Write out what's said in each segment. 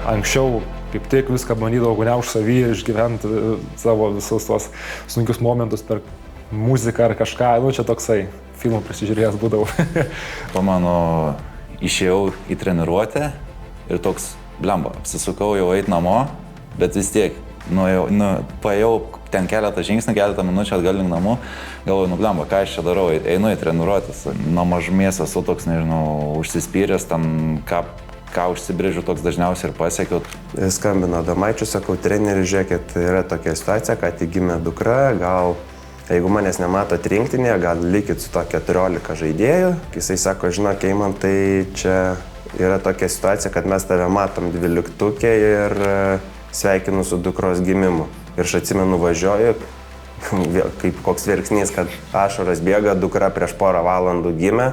Anksčiau kaip tik viską bandydavau gniaužti savį ir išgyventi savo visus tos sunkius momentus per muziką ar kažką. Nu, čia toksai filmų prisižiūrėjęs būdavau. Pamanu, išėjau į treniruotę ir toks, blemba, apsisukau jau eit namo, bet vis tiek, paėjau ten keletą žingsnių, keletą minučių atgal link namų, galvoju, blemba, ką aš čia darau, einu į treniruotės, nuo mažumės esu toks, nežinau, užsispyręs, ten ką užsibrėžiu, toks dažniausiai ir pasiekiau. Skambino Adomaičiui, sakau, treneri, žiūrėkit, yra tokia situacija, kad gimė dukra, gal, jeigu manęs nematot rinktinėje, gal likit su to 14 žaidėjų. Jisai sako, žinok, Eimantai, čia yra tokia situacija, kad mes tave matom 12 ir sveikinu su dukros gimimu. Ir aš atsimenu, važiuoju, kaip koks verksnys, kad ašaras bėga, dukra prieš porą valandų gimė.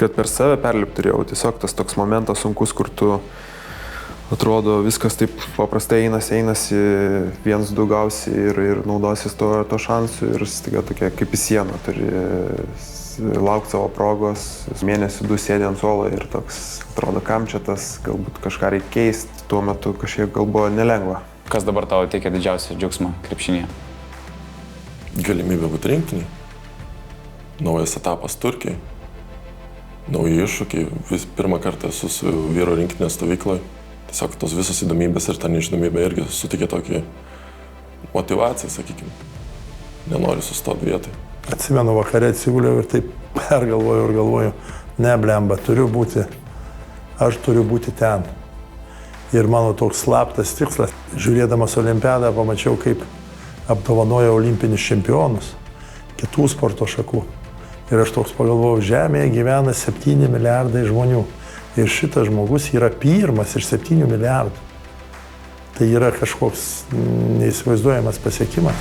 Kad per save perlipt turėjau, tiesiog tas toks momentas sunkus, kur tu atrodo viskas taip paprastai einasi, 1-2 gausi ir naudosis to šansu ir staiga tokia kaip į sieną, turi laukti savo progos, mėnesį 2 sėdė ant suolo ir toks atrodo, kam čia tas, galbūt kažką reikia keisti, tuo metu kažkiek gal buvo nelengva. Kas dabar tau teikia didžiausią džiaugsmą krepšinėje? Galimybė būti rinktinėje, naujas etapas Turkijai. Nauji iššūkiai, pirmą kartą esu su vyro rinktinės stovykloje. Tiesiog tos visos įdomybės ir ta nežinomybė irgi sutikė tokį motivaciją, sakykime. Nenoriu sustoti vietoj. Atsimenu, vakare atsiguliau ir taip pergalvoju, ne blemba, aš turiu būti ten. Ir mano toks slaptas tikslas, žiūrėdamas olimpiadą, pamačiau, kaip apdovanoja olimpinius čempionus, kitų sporto šakų. Ir aš toks pagalvojau, Žemėje gyvena 7 milijardai žmonių. Ir šitas žmogus yra pirmas iš 7 milijardų. Tai yra kažkoks neįsivaizduojamas pasiekimas.